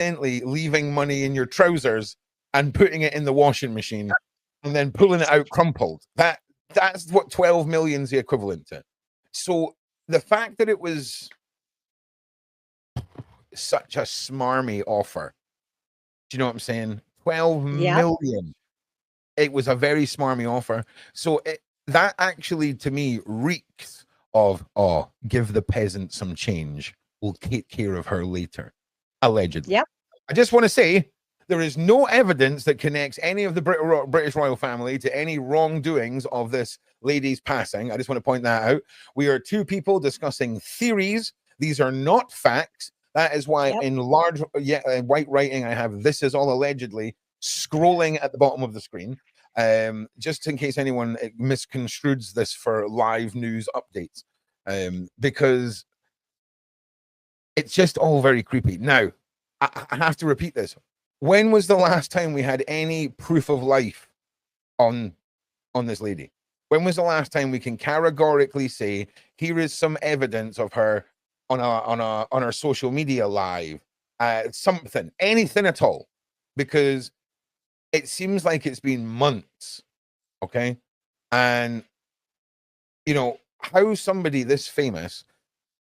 accidentally leaving money in your trousers and putting it in the washing machine and then pulling it out crumpled. That's what 12 million is the equivalent to. So the fact that it was such a smarmy offer, do you know what I'm saying? 12 million. It was a very smarmy offer. So that actually, to me, reeks of, oh, give the peasant some change. We'll take care of her later. Allegedly. Yep. I just want to say there is no evidence that connects any of the British royal family to any wrongdoings of this lady's passing. I just want to point that out. We are two people discussing theories. These are not facts. That is why in large white writing, I have "this is all allegedly" scrolling at the bottom of the screen, just in case anyone misconstrues this for live news updates, because it's just all very creepy. Now, I have to repeat this. When was the last time we had any proof of life on this lady? When was the last time we can categorically say, here is some evidence of her on our social media live, something, anything at all? Because it seems like it's been months, okay? And, you know, how somebody this famous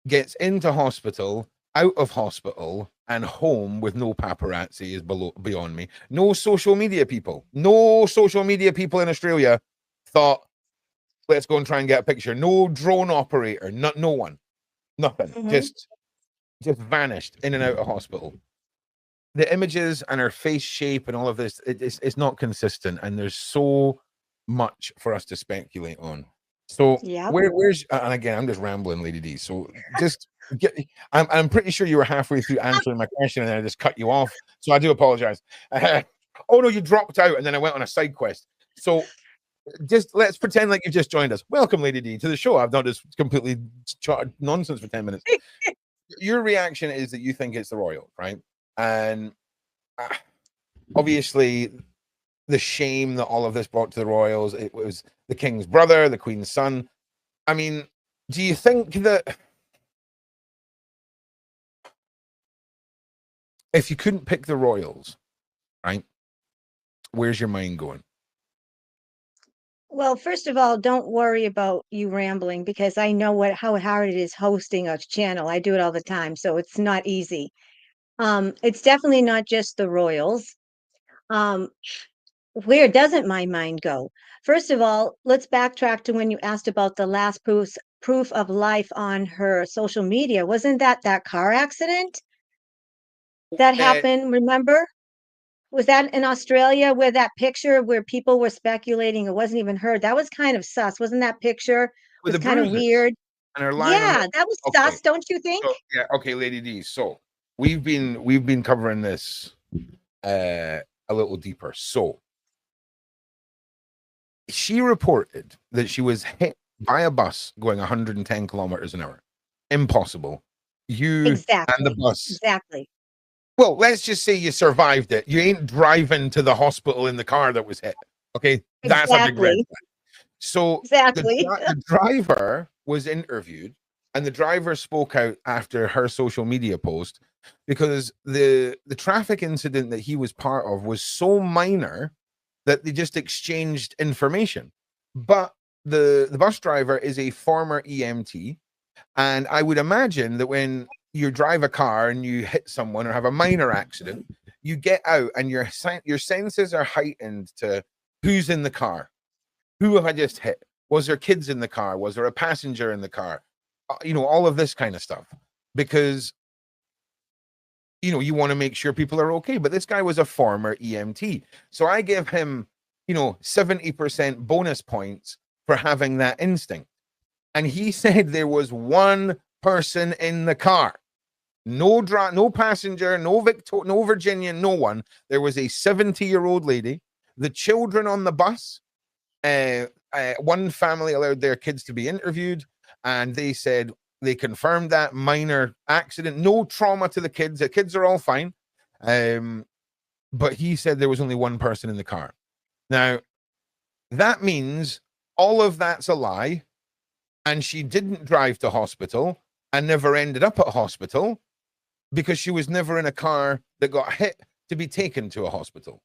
gets into hospital, out of hospital, and home with no paparazzi is beyond me. No social media people in Australia thought, let's go and try and get a picture. No drone operator, no one, nothing. Just vanished in and out of hospital. The images and her face shape and all of this, it's not consistent, and there's so much for us to speculate on. So where's and again, I'm just rambling, Lady D. So just I'm pretty sure you were halfway through answering my question and then I just cut you off. So I do apologize. Oh no, you dropped out and then I went on a side quest. So just let's pretend like you've just joined us. Welcome, Lady D, to the show. I've not just completely nonsense for 10 minutes. Your reaction is that you think it's the royal, right? And obviously the shame that all of this brought to the royals, it was the king's brother, the queen's son. I mean, do you think that if you couldn't pick the royals, right, where's your mind going? Well, first of all, don't worry about you rambling because I know how hard it is hosting a channel. I do it all the time, so it's not easy. It's definitely not just the royals. Where doesn't my mind go? First of all, let's backtrack to when you asked about the last proof of life on her social media. Wasn't that car accident that happened? Remember? Was that in Australia where that picture where people were speculating it wasn't even her? That was kind of sus. Wasn't that picture was kind of weird? And her Yeah, that was sus, don't you think? So, yeah, okay, Lady D. So we've been covering this a little deeper. So she reported that she was hit by a bus going 110 kilometers an hour. Impossible. Exactly. And the bus. Exactly. Well, let's just say you survived it. You ain't driving to the hospital in the car that was hit. Okay, that's a big red flag. So the driver was interviewed, and the driver spoke out after her social media post because the traffic incident that he was part of was so minor that they just exchanged information. But the bus driver is a former EMT, and I would imagine that when you drive a car and you hit someone or have a minor accident, you get out and your senses are heightened to who's in the car, who have I just hit, was there kids in the car, was there a passenger in the car, you know, all of this kind of stuff, because you know you want to make sure people are okay. But this guy was a former EMT, so I give him 70% bonus points for having that instinct. And he said there was one person in the car. No passenger, no Virginian, no one. There was a 70-year-old lady. The children on the bus, one family allowed their kids to be interviewed, and they said they confirmed that minor accident, no trauma to the kids. The kids are all fine. But he said there was only one person in the car. Now, that means all of that's a lie, and she didn't drive to hospital and never ended up at hospital because she was never in a car that got hit to be taken to a hospital.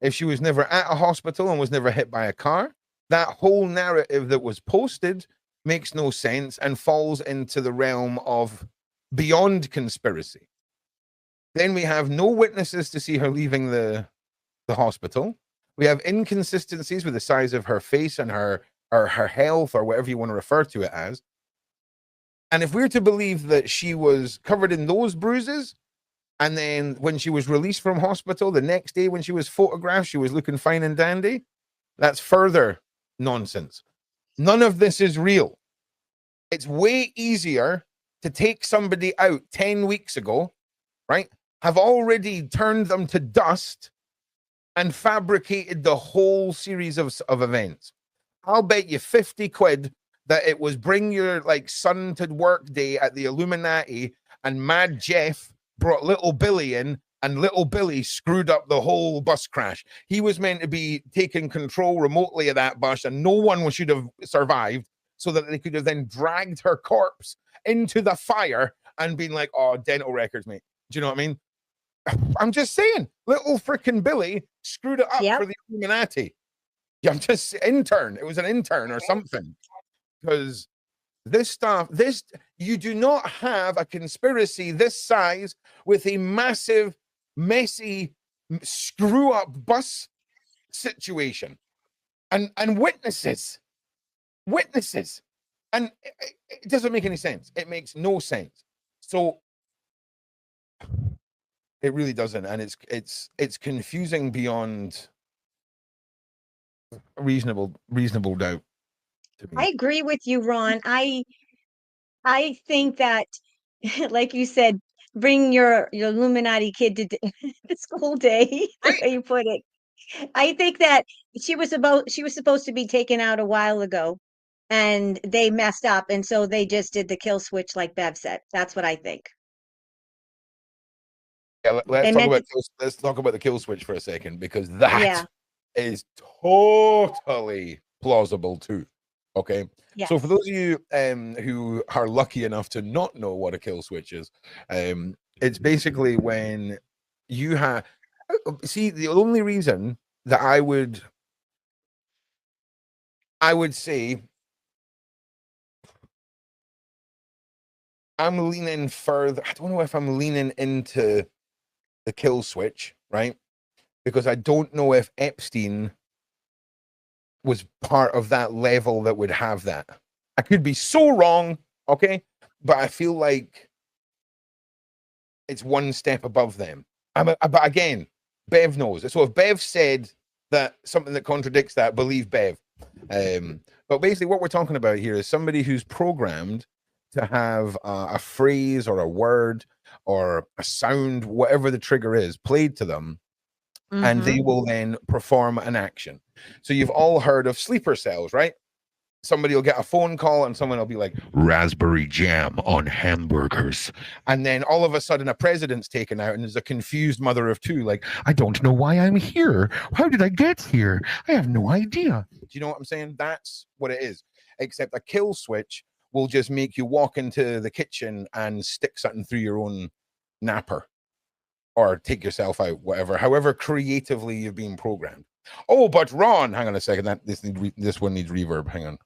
If she was never at a hospital and was never hit by a car, that whole narrative that was posted makes no sense and falls into the realm of beyond conspiracy. Then we have no witnesses to see her leaving the hospital. We have inconsistencies with the size of her face and her health, or whatever you want to refer to it as. And if we're to believe that she was covered in those bruises, and then when she was released from hospital, the next day when she was photographed, she was looking fine and dandy, that's further nonsense. None of this is real. It's way easier to take somebody out 10 weeks ago, right? Have already turned them to dust and fabricated the whole series of events. I'll bet you 50 quid that it was bring your son to work day at the Illuminati, and Mad Jeff brought little Billy in, and little Billy screwed up the whole bus crash. He was meant to be taking control remotely of that bus, and no one should have survived, so that they could have then dragged her corpse into the fire and been like, oh, dental records, mate. Do you know what I mean? I'm just saying, little freaking Billy screwed it up for the Illuminati. Yeah, I'm just intern. It was an intern or something. Because this stuff, you do not have a conspiracy this size with a massive, messy, screw up bus situation and witnesses, and it doesn't make any sense. It makes no sense. So it really doesn't, and it's confusing beyond reasonable doubt to me. I agree with you, Ron. I think that, like you said, bring your Illuminati kid to the school day, the way you put it. I think that she was supposed to be taken out a while ago, and they messed up, and so they just did the kill switch, like Bev said. That's what I think. Yeah, let's talk about the kill switch for a second, because that is totally plausible too. Okay. Yes. So for those of you who are lucky enough to not know what a kill switch is, it's basically when you have the only reason that I would say I'm leaning further. I don't know if I'm leaning into the kill switch, right? Because I don't know if Epstein was part of that level that would have that. I could be so wrong, okay? But I feel like it's one step above them. But again, Bev knows. So if Bev said that something that contradicts that, believe Bev. But basically what we're talking about here is somebody who's programmed to have a phrase or a word or a sound, whatever the trigger is, played to them, and they will then perform an action. So you've all heard of sleeper cells, right? Somebody will get a phone call and someone will be like, raspberry jam on hamburgers. And then all of a sudden a president's taken out and there's a confused mother of two, like, I don't know why I'm here. How did I get here? I have no idea. Do you know what I'm saying? That's what it is. Except a kill switch will just make you walk into the kitchen and stick something through your own napper or take yourself out, whatever, however creatively you've been programmed. Oh, but Ron, hang on a second. This one needs reverb. Hang on.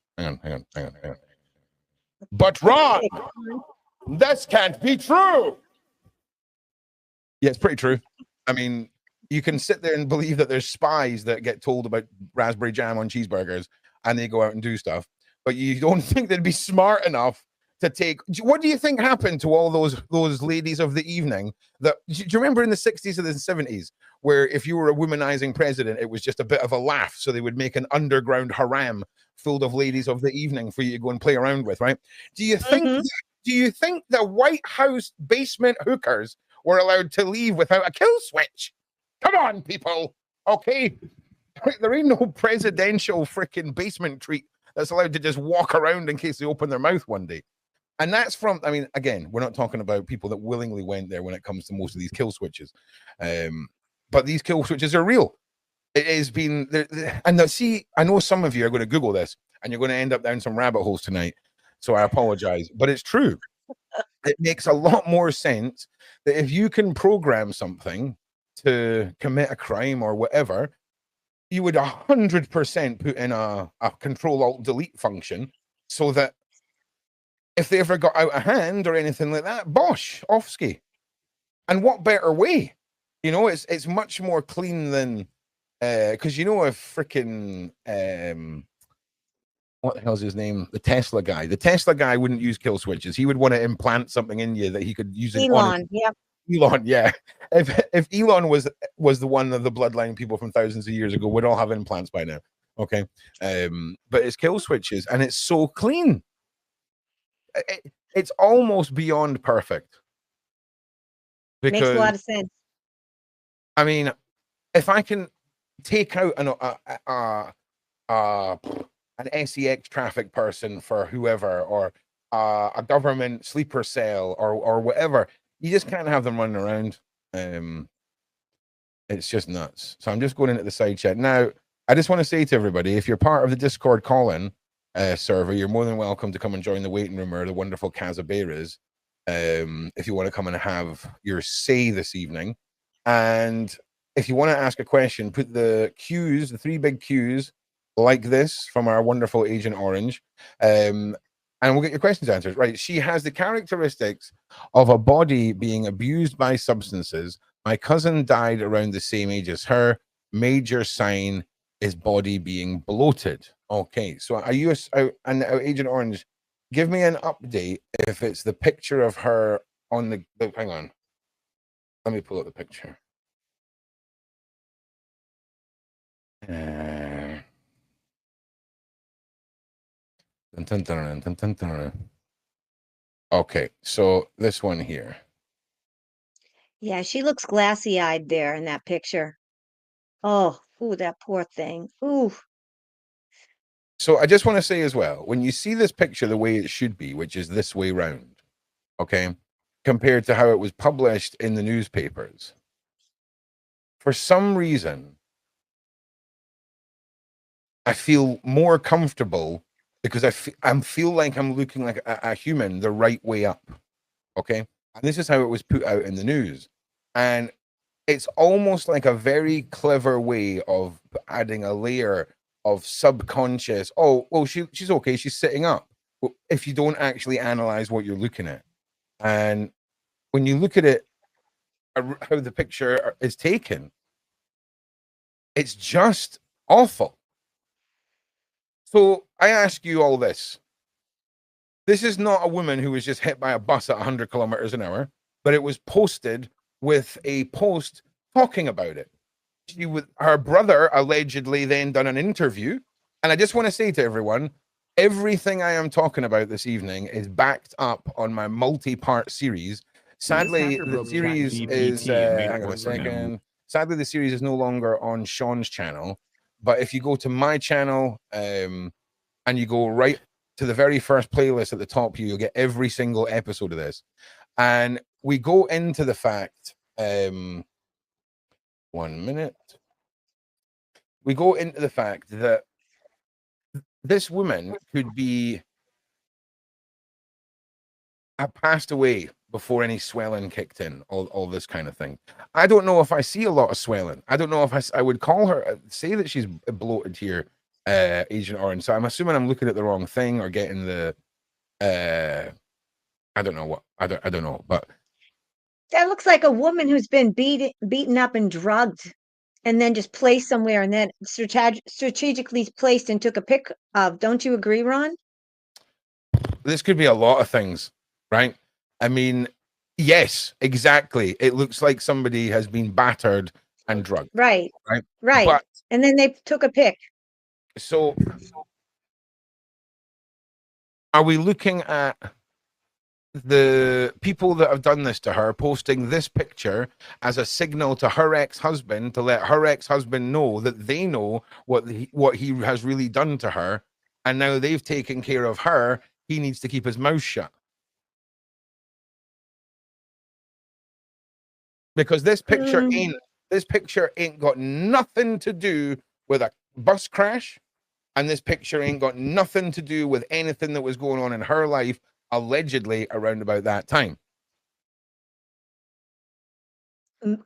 But Ron, this can't be true. Yeah, it's pretty true. I mean, you can sit there and believe that there's spies that get told about raspberry jam on cheeseburgers and they go out and do stuff, but you don't think they'd be smart enough to take. What do you think happened to all those ladies of the evening? Do you remember in the 60s or the 70s where if you were a womanizing president, it was just a bit of a laugh, so they would make an underground harem filled of ladies of the evening for you to go and play around with, right? Do you think the White House basement hookers were allowed to leave without a kill switch? Come on, people. Okay, there ain't no presidential freaking basement treat that's allowed to just walk around in case they open their mouth one day. And that's from, I mean, again, we're not talking about people that willingly went there when it comes to most of these kill switches. But these kill switches are real. It has been, and see, I know some of you are going to Google this and you're going to end up down some rabbit holes tonight. So I apologize, but it's true. it makes a lot more sense that if you can program something to commit a crime or whatever, you would 100% put in a Control-Alt-Delete function so that if they ever got out of hand or anything like that, bosh, offski. And what better way? You know, it's much more clean than because you know, if freaking what the hell's his name? The Tesla guy. The Tesla guy wouldn't use kill switches. He would want to implant something in you that he could use it on Elon, yep. Elon, yeah. If Elon was the one of the bloodline people from thousands of years ago, would all have implants by now. Okay. But it's kill switches and it's so clean. It's almost beyond perfect. Makes a Because lot of sense. I mean, if I can take out an SEX traffic person for whoever, or a government sleeper cell, or whatever, you just can't have them running around. It's just nuts. So I'm just going into the side chat now. I just want to say to everybody, if you're part of the Discord call-in server, you're more than welcome to come and join the waiting room or the wonderful Casaberas. If you want to come and have your say this evening. And if you want to ask a question, put the Qs, the 3 big Qs, like this from our wonderful Agent Orange, and we'll get your questions answered. Right. She has the characteristics of a body being abused by substances. My cousin died around the same age as her. Major sign is body being bloated. Okay. So are you and Agent Orange, give me an update if it's the picture of her on the hang on. Let me pull up the picture. Okay, so this one here. Yeah, she looks glassy-eyed there in that picture. Oh, ooh, that poor thing. Ooh. So I just want to say as well, when you see this picture the way it should be, which is this way round, okay, compared to how it was published in the newspapers, for some reason, I feel more comfortable because I feel like I'm looking like a human the right way up, okay? And this is how it was put out in the news. And it's almost like a very clever way of adding a layer of subconscious. Oh, well, she's okay. She's sitting up. Well, if you don't actually analyze what you're looking at, and when you look at it, how the picture is taken, it's just awful. So I ask you all this. This is not a woman who was just hit by a bus at 100 kilometers an hour, but it was posted with a post talking about it. Her brother allegedly then done an interview. And I just want to say to everyone, everything I am talking about this evening is backed up on my multi-part series. Sadly, the series is hang on a second. Sadly, the series is no longer on Shaun's channel. But if you go to my channel and you go right to the very first playlist at the top, you'll get every single episode of this. And we go into the fact 1 minute. We go into the fact that this woman could be passed away before any swelling kicked in, all this kind of thing. I don't know if I see a lot of swelling. I don't know if I would call her, say that she's bloated here, Agent Orange. So I'm assuming I'm looking at the wrong thing or getting the, I don't know what, I don't know, but. That looks like a woman who's been beaten up and drugged and then just placed somewhere and then strategically placed and took a pic of. Don't you agree, Ron? This could be a lot of things, right? I mean, yes, exactly. It looks like somebody has been battered and drugged. Right. Right. Right. But, and then they took a pic. So are we looking at the people that have done this to her posting this picture as a signal to her ex-husband to let her ex-husband know that they know what he has really done to her, and now they've taken care of her, he needs to keep his mouth shut? Because this picture ain't got nothing to do with a bus crash, and this picture ain't got nothing to do with anything that was going on in her life allegedly around about that time.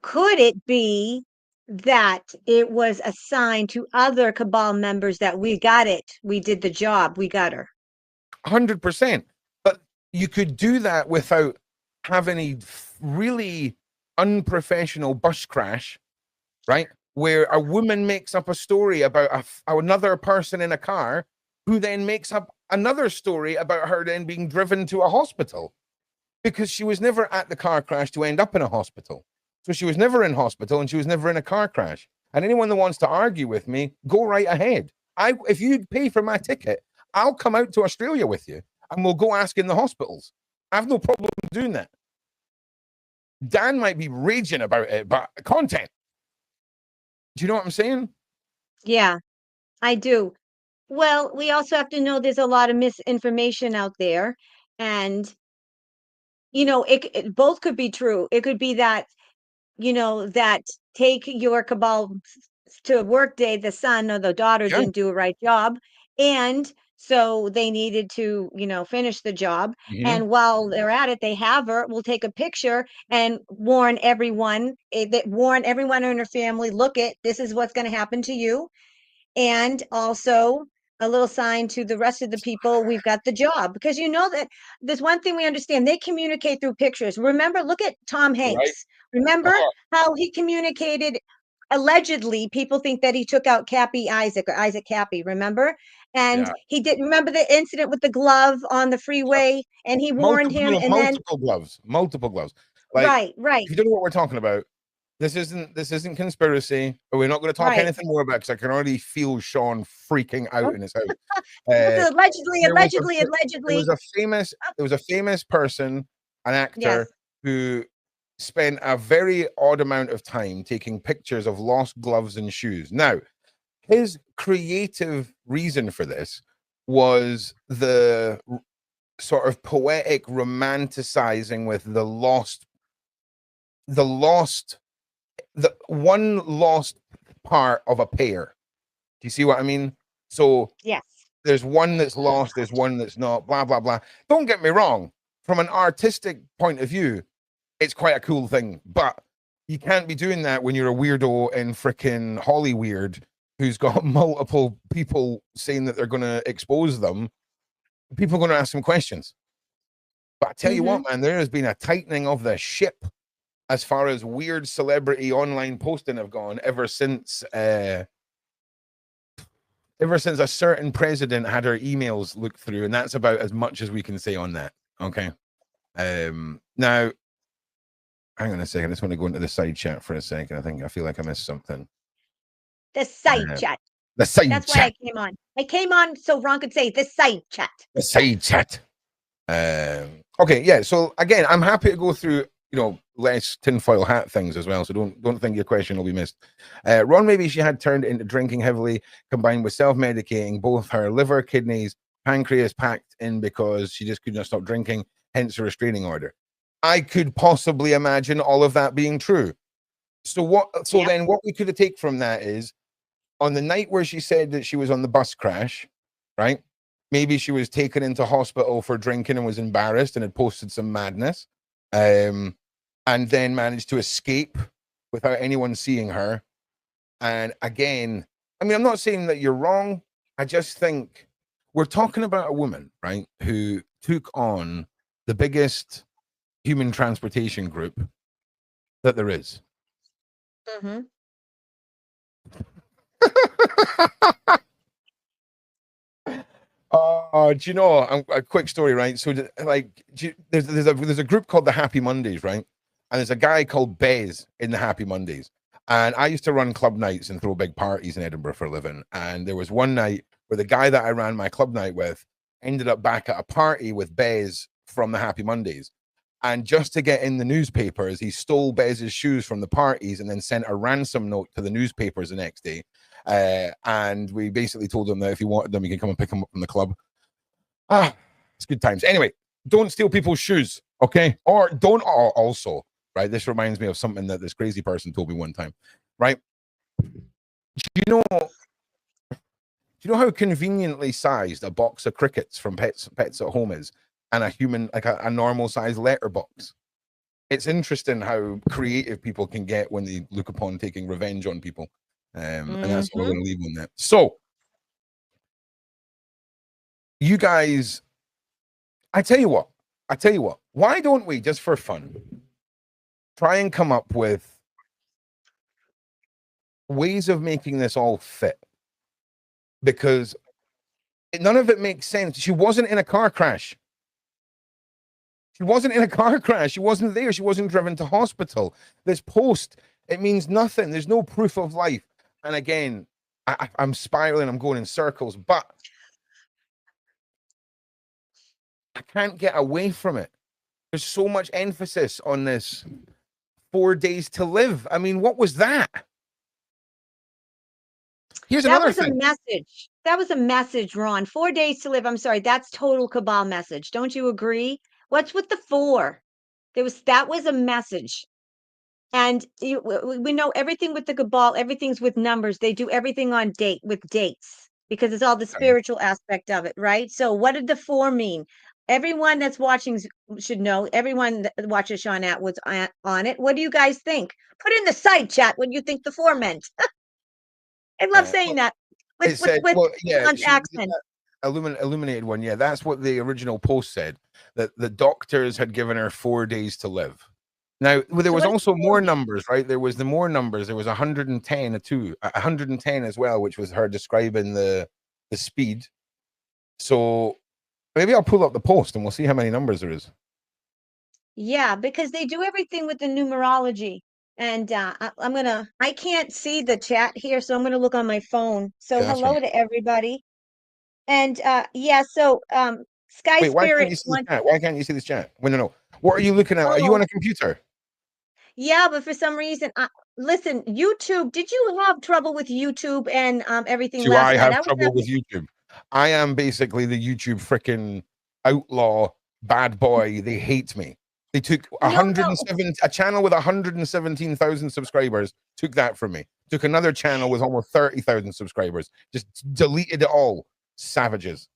Could it be that it was a sign to other cabal members that we got it, we did the job, we got her? 100%. But you could do that without having a really unprofessional bus crash, right? Where a woman makes up a story about another person in a car who then makes up another story about her then being driven to a hospital, because she was never at the car crash to end up in a hospital. So she was never in hospital and she was never in a car crash. And anyone that wants to argue with me, go right ahead. If you pay for my ticket, I'll come out to Australia with you and we'll go ask in the hospitals. I have no problem doing that. Dan might be raging about it, but content. Do you know what I'm saying? Yeah, I do. Well, we also have to know there's a lot of misinformation out there. And, it both could be true. It could be that, that take your cabal to a work day, the son or the daughter Yeah. didn't do a right job. And so they needed to, finish the job. Mhm. And while they're at it, they have her, will take a picture and warn everyone, warn everyone in her family, look it, this is what's going to happen to you. And also a little sign to the rest of the people, we've got the job. Because that there's one thing we understand, they communicate through pictures. Remember, look at Tom Right. Hanks. Remember how he communicated? Allegedly, people think that he took out Cappy Isaac or Isaac Cappy, remember? And Yeah. he did, remember the incident with the glove on the freeway, and he warned him, and then multiple gloves. Like, right. if you don't know what we're talking about, this isn't conspiracy. But we're not going to talk Right. anything more about, because I can already feel Shaun freaking out in his house. Allegedly, There allegedly. was a famous person, an actor, Yes. who spent a very odd amount of time taking pictures of lost gloves and shoes. Now, his creative reason for this was the sort of poetic romanticizing with the one lost part of a pair. Do you see what I mean? So Yes. there's one that's lost, there's one that's not, blah, blah, blah. Don't get me wrong. From an artistic point of view, it's quite a cool thing, but you can't be doing that when you're a weirdo in freaking Hollyweird who's got multiple people saying that they're going to expose them. People are going to ask them questions. But I tell you what, man, there has been a tightening of the ship as far as weird celebrity online posting have gone ever since a certain president had her emails looked through, and that's about as much as we can say on that. Okay. Now, hang on a second. I just want to go into the side chat for a second. I feel like I missed something. The side chat. The side That's chat. why I came on. I came on so Ron could say the side chat. The side chat. Okay, yeah. So again, I'm happy to go through, less tinfoil hat things as well. So don't think your question will be missed. Ron, maybe she had turned into drinking heavily, combined with self-medicating. Both her liver, kidneys, pancreas packed in because she just could not stop drinking. Hence a restraining order. I could possibly imagine all of that being true. So then what we could have taken from that is, on the night where she said that she was on the bus crash, right? Maybe she was taken into hospital for drinking and was embarrassed and had posted some madness, and then managed to escape without anyone seeing her. And again, I mean, I'm not saying that you're wrong. I just think we're talking about a woman, right, who took on the biggest human transportation group that there is. Mm-hmm. Do you know a quick story, right? So, there's a group called the Happy Mondays, right? And there's a guy called Bez in the Happy Mondays. And I used to run club nights and throw big parties in Edinburgh for a living. And there was one night where the guy that I ran my club night with ended up back at a party with Bez from the Happy Mondays. And just to get in the newspapers, he stole Bez's shoes from the parties and then sent a ransom note to the newspapers the next day. And we basically told him that if he wanted them, he can come and pick them up from the club. It's good times. Anyway, don't steal people's shoes, okay? Or don't also, right? This reminds me of something that this crazy person told me one time, right? Do you know how conveniently sized a box of crickets from Pets at Home is? and a human, like a normal size letterbox. It's interesting how creative people can get when they look upon taking revenge on people. And that's what we're going to leave on that. So, you guys, I tell you what, why don't we, just for fun, try and come up with ways of making this all fit? Because none of it makes sense. She wasn't in a car crash. She wasn't in a car crash. She wasn't there. She wasn't driven to hospital. This post, it means nothing. There's no proof of life. And again, I'm spiraling. I'm going in circles, but I can't get away from it. There's so much emphasis on this 4 days to live. I mean, what was that? Here's another thing. That was a message. That was a message, Ron. 4 days to live. I'm sorry. That's total cabal message. Don't you agree? What's with the 4? That was a message. And we know everything with the cabal, everything's with numbers. They do everything on with dates because it's all the spiritual aspect of it, right? So what did the 4 mean? Everyone that's watching should know. Everyone that watches Shaun Attwood's on it. What do you guys think? Put in the side chat what you think the 4 meant. I love saying that. With accent. Illuminated one. Yeah, that's what the original post said, that the doctors had given her 4 days to live. Now, there was also more numbers, right? There was more numbers. There was 110, 110 as well, which was her describing the speed. So maybe I'll pull up the post and we'll see how many numbers there is. Yeah, because they do everything with the numerology. And I can't see the chat here, so I'm gonna look on my phone. So Yeah, hello to everybody. And so Sky Wait, why Spirit can't you see the chat? Why can't you see this chat? Wait, no. What are you looking at? Are you on a computer? Yeah, but for some reason, listen, YouTube, did you have trouble with YouTube and everything last night? I have trouble with YouTube. I am basically the YouTube freaking outlaw bad boy. They hate me. They took a channel with 117,000 subscribers, took that from me. Took another channel with almost 30,000 subscribers, just deleted it all. Savages.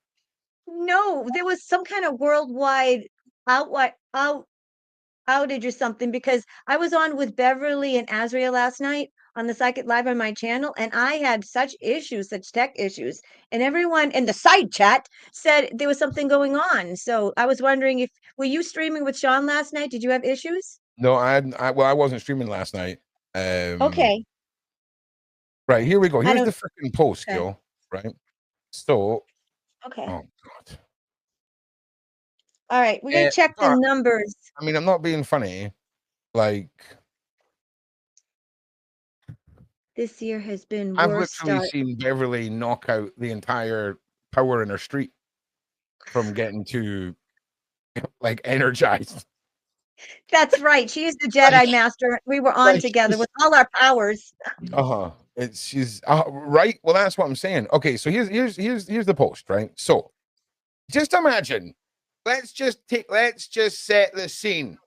No, there was some kind of worldwide outage or something, because I was on with Beverly and Azrael last night on the Psychic Live on my channel, and I had such tech issues, and everyone in the side chat said there was something going on. So I was wondering, were you streaming with Shaun last night? Did you have issues? No, I wasn't streaming last night. Okay. Right, here we go. Here's the freaking post, yo. Right. So, okay. Oh God. All right, we're gonna check the numbers. I mean, I'm not being funny. Like, this year has been I've literally seen Beverly knock out the entire power in her street from getting to like energized. That's right. She is the Jedi Master. We were on together with all our powers. She's right. Well, that's what I'm saying. Okay, so here's the post, right? So just imagine. Let's just set the scene.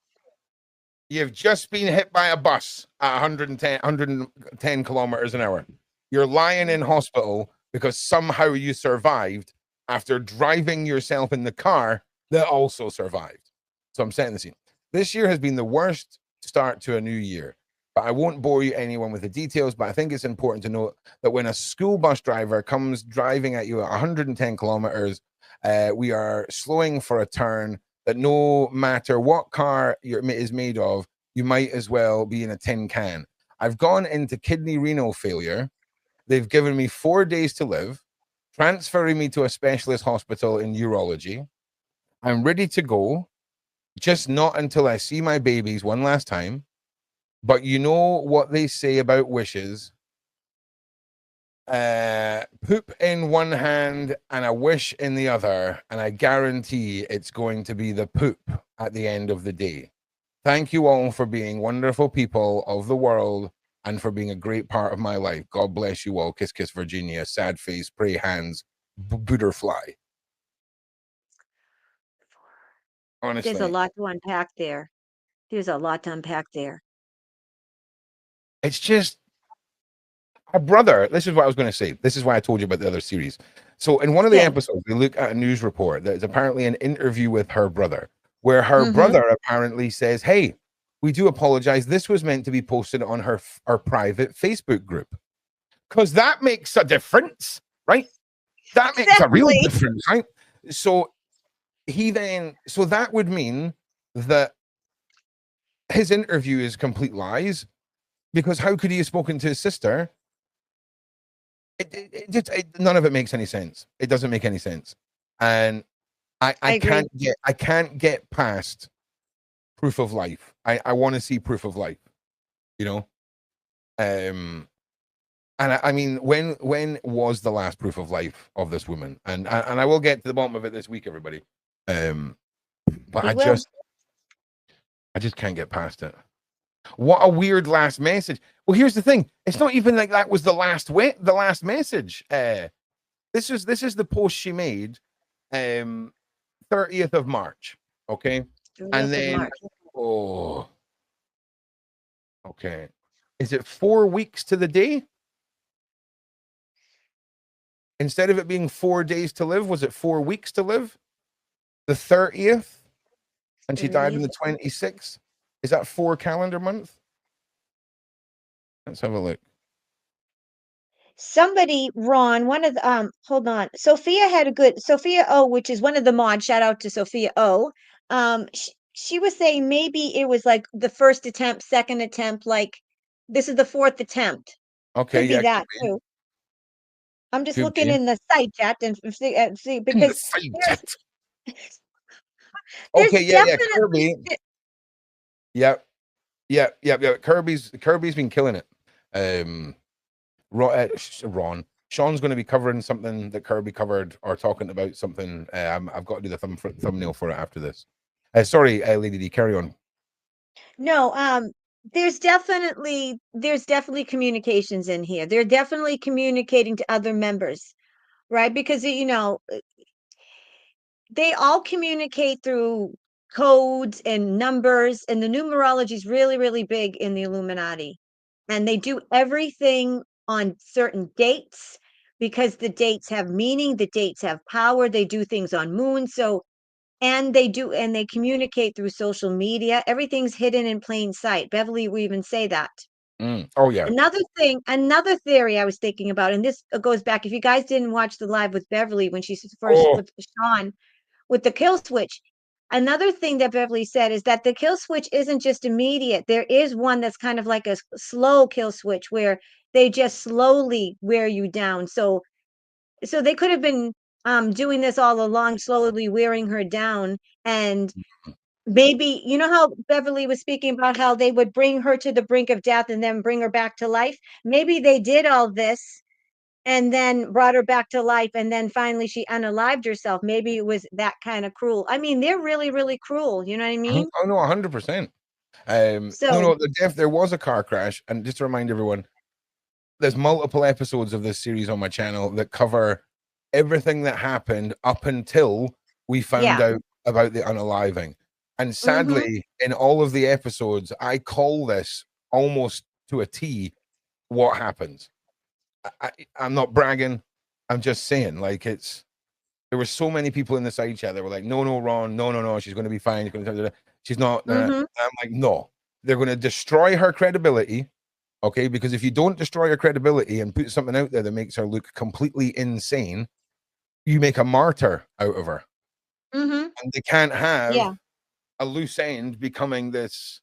You've just been hit by a bus at 110 kilometers an hour. You're lying in hospital because somehow you survived after driving yourself in the car that also survived. So I'm setting the scene. This year has been the worst start to a new year. But I won't bore you anyone with the details, but I think it's important to note that when a school bus driver comes driving at you at 110 kilometers, we are slowing for a turn that no matter what car is made of, you might as well be in a tin can. I've gone into kidney renal failure. They've given me 4 days to live, transferring me to a specialist hospital in urology. I'm ready to go, just not until I see my babies one last time. But you know what they say about wishes. Poop in one hand and a wish in the other, and I guarantee it's going to be the poop at the end of the day. Thank you all for being wonderful people of the world and for being a great part of my life. God bless you all. Kiss, kiss, Virginia. Sad face, pray hands, butterfly. Honestly, there's a lot to unpack there. There's a lot to unpack there. It's just a brother. This is what I was going to say. This is why I told you about the other series. So in one of the Okay. episodes, we look at a news report that is apparently an interview with her brother, where her Mm-hmm. brother apparently says, "Hey, we do apologize. This was meant to be posted on our private Facebook group." Because that makes a difference, right? That makes a real Exactly. difference, right? So so that would mean that his interview is complete lies, because how could he have spoken to his sister? None of it makes any sense. It doesn't make any sense. And I I agree. can't get past proof of life. I want to see proof of life, you know? Um and I mean, when was the last proof of life of this woman? And I will get to the bottom of it this week, everybody. But We will. I just can't get past it. What a weird last message. Well, here's the thing. It's not even like that was the last message. This is the post she made, 30th of March. Okay. And 30th of then, March. oh, okay. Is it 4 weeks to the day? Instead of it being 4 days to live, was it 4 weeks to live? The 30th, and she died on 30th. the 26th. Is that 4 calendar month? Let's have a look. Somebody, Ron, one of the hold on. Sophia had a good Sophia O, which is one of the mods. Shout out to Sophia O. She was saying maybe it was like the first attempt, second attempt, like this is the fourth attempt. Okay, Could be yeah, that too. I'm just could looking be. in the site chat and see In the because side there's chat. there's Okay, yeah, definitely Kirby. Yep, yep. Kirby's been killing it. Ron. Shaun's going to be covering something that Kirby covered, or talking about something. I've got to do the thumbnail for it after this. Sorry, Lady D, carry on. no there's definitely communications in here. They're definitely communicating to other members, right? Because they all communicate through codes and numbers, and the numerology is really, really big in the Illuminati. And they do everything on certain dates because the dates have meaning, the dates have power. They do things on moon. So, and they communicate through social media. Everything's hidden in plain sight. Beverly, we even say that. Oh yeah. Another theory I was thinking about, and this goes back, if you guys didn't watch the live with Beverly when she's first Oh. with Shaun, with the kill switch. Another thing that Beverly said is that the kill switch isn't just immediate. There is one that's kind of like a slow kill switch where they just slowly wear you down. So they could have been doing this all along, slowly wearing her down. And maybe, you know how Beverly was speaking about how they would bring her to the brink of death and then bring her back to life? Maybe they did all this and then brought her back to life, and then finally she unalived herself. Maybe it was that kind of cruel. I mean, they're really, really cruel. You know what I mean? Oh no, 100%. So There was a car crash, and just to remind everyone, there's multiple episodes of this series on my channel that cover everything that happened up until we found yeah. out about the unaliving. And Mm-hmm. sadly, in all of the episodes, I call this almost to a T what happens. I'm not bragging. I'm just saying, like, there were so many people in the side chat that were like, no, Ron, no, she's going to be fine. She's not. Mm-hmm. I'm like, no, they're going to destroy her credibility. Okay, because if you don't destroy her credibility and put something out there that makes her look completely insane, you make a martyr out of her. Mm-hmm. And they can't have Yeah. a loose end becoming this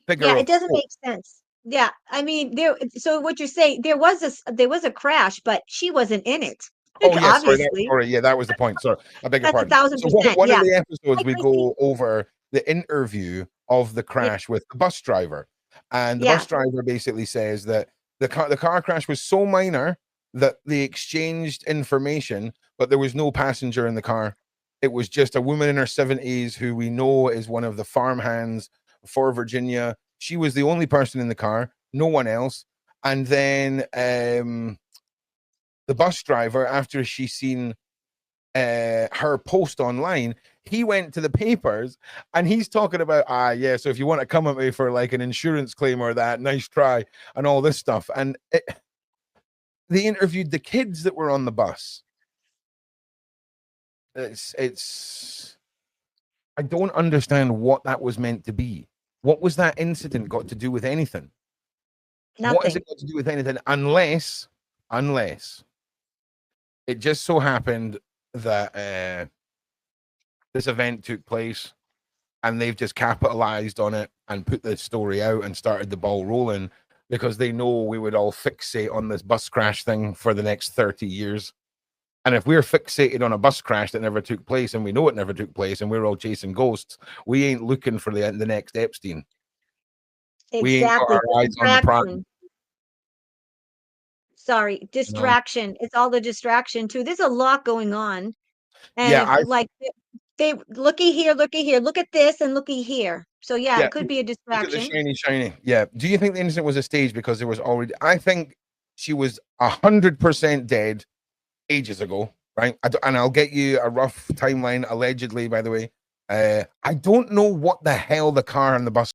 figure Yeah. of It doesn't hope. make sense. Yeah. I mean, so what you're saying, there was a crash, but she wasn't in it. Oh yes, Obviously. sorry, that was the point. Sorry, I beg your That's a pardon. thousand So percent. one of Yeah. the episodes Hi, we Christy. go over the interview of the Yeah. crash with the bus driver, and the Yeah. bus driver basically says that the car crash was so minor that they exchanged information, but there was no passenger in the car. It was just a woman in her 70s who we know is one of the farmhands for Virginia. She was the only person in the car, no one else. And then the bus driver, after she seen her post online, he went to the papers and he's talking about, yeah, so if you want to come at me for like an insurance claim or that, nice try, and all this stuff. And they interviewed the kids that were on the bus. I don't understand what that was meant to be. What was that incident got to do with anything? What has Nothing. it got to do with anything? Unless it just so happened that this event took place and they've just capitalized on it and put the story out and started the ball rolling because they know we would all fixate on this bus crash thing for the next 30 years. And if we're fixated on a bus crash that never took place and we know it never took place and we're all chasing ghosts, we ain't looking for the next Epstein. We ain't got Exactly. our eyes on the prize. Sorry, distraction. It's all the distraction too. There's a lot going on. Yeah, And like they looky here, look at this and looky here. So yeah, it could be a look at the distraction. shiny. Yeah. Do you think the incident was a stage because there was already? I think she was 100% dead ages ago, right? And I'll get you a rough timeline. Allegedly, by the way, I don't know what the hell the car and the bus